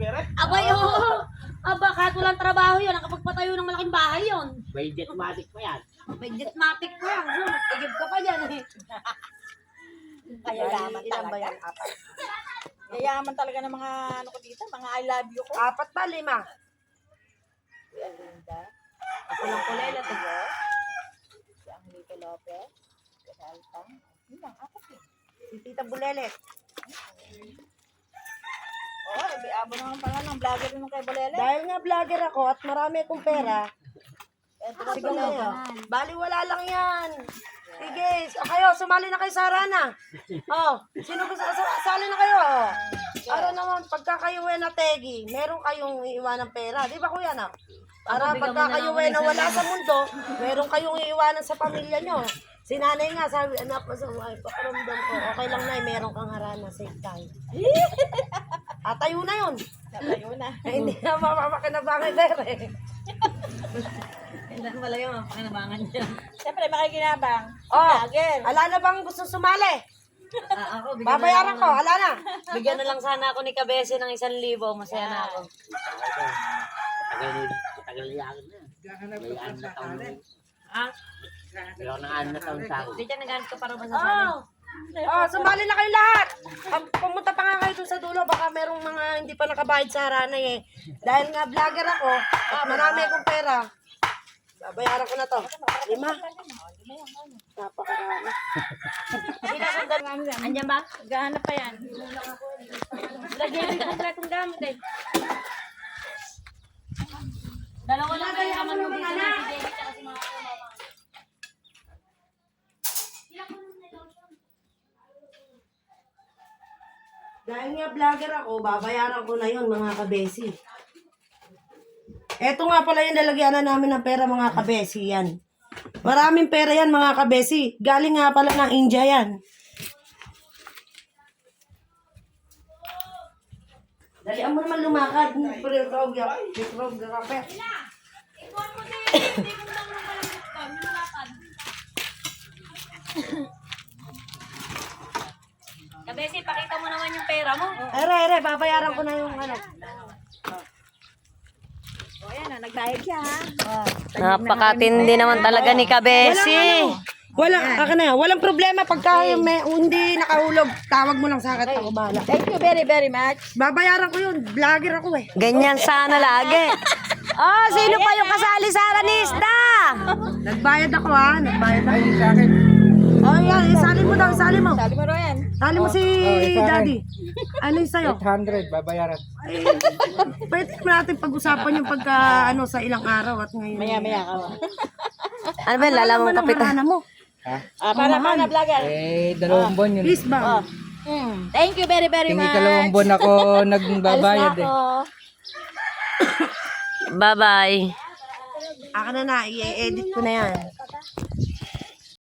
Bere? Abay, oo. Aba, kahit walang trabaho yun, nakapagpatayo ng malaking bahay yun. May jetmatic pa yan. May jetmatic ko yan. Igib ka pa dyan eh. Kaya yaman talaga. yan? Apat. Yayaman talaga ng mga ano ko dito, mga I love you ko. Apat ba? 5? Kuya Linda, Ako lang kulay na to. si Anglico Lopez, si Altang. Yun lang, apat eh. Si Tita Bulelet. Oo, abo naman pala ng vlogger nung kay Bolele. Dahil nga vlogger ako at marami akong pera, Eto na sige pala na yun. bali wala lang yan. Sige, kayo, sumali na kayo sa Arana. Oh, sino gusto sali na kayo? Oh. Para naman, pagka kayo na tegi, meron kayong iiwanan pera. Di ba kuya na? Para pagka kayo na wala sa mundo, meron kayong iiwanan sa pamilya nyo. Si nanay nga, sabi, anak pa sa mga pakiramdam ko, okay lang na, meron kang Harana, safe tayo. Atayo na yun. Natayo na. Hindi na mapapakinabangan pera eh. Kailan pala yung pakinabangan niya. Siyempre, makikinabang. Oh, Vlogger. ala na bang gusto sumali? Ako, Babayaran ko, ala na. Bigyan na lang sana ako ni Kabese ng 1,000. Masaya na ako. Tagal yan na. May 6 na taon na. Ha? Meron ng 6 na taon sa akin. Hindi ka naghanap ka para masasali. Oh, sumali na kayo lahat. Pumunta pa nga kayo dun sa dulo, baka merong mga hindi pa nakabayad sa Harana eh. Dahil nga vlogger ako, marami akong pera. Babayaran ko na to. 5. Napakarami. Andiyan ba? Gahanap pa yan. Lagyan ko yung kompletong gamit eh. Dalawa lang kayo naman yung bisa na si David at si mga mama. Dahil nga vlogger ako, babayaran ko na yun mga kabesi. Eto nga pala yung lalagyanan namin ng pera mga kabesi yan. Maraming pera yan mga kabesi. Galing nga pala ng India yan. Dalian mo naman lumakad. Prog kape. Kabese, pakita mo naman yung pera mo. Ere, babayaran ko na yung ano. O yan, nagbayad siya ha. Napakatindi naman talaga ni Kabesi. Walang problema pagka hindi nakahulog. Tawag mo lang sa akin, ako bahala. Thank you very, very much. Babayaran ko yun. Vlogger ako eh. Ganyan sana lagi. Oh, sino pa yung kasali sa Aranista? Nagbayad ako ha. Nagbayad ako. Oh, yan. Isali mo daw. Isali mo. Sabi mo yan. Sali mo si Daddy. Ano yung sa'yo? 800, babayaran. Ay, pwede mo natin pag-usapan yung pagka ano sa ilang araw at ngayon. Maya ka. Ano ba, lalamang kapitan? Ano mo? Para mga vlogger. 2 buwan yun. Please ba? Thank you very, very much. Tingi 2 buwan ako nagbabayad eh. Bye-bye. Aka na i-edit ko na yan.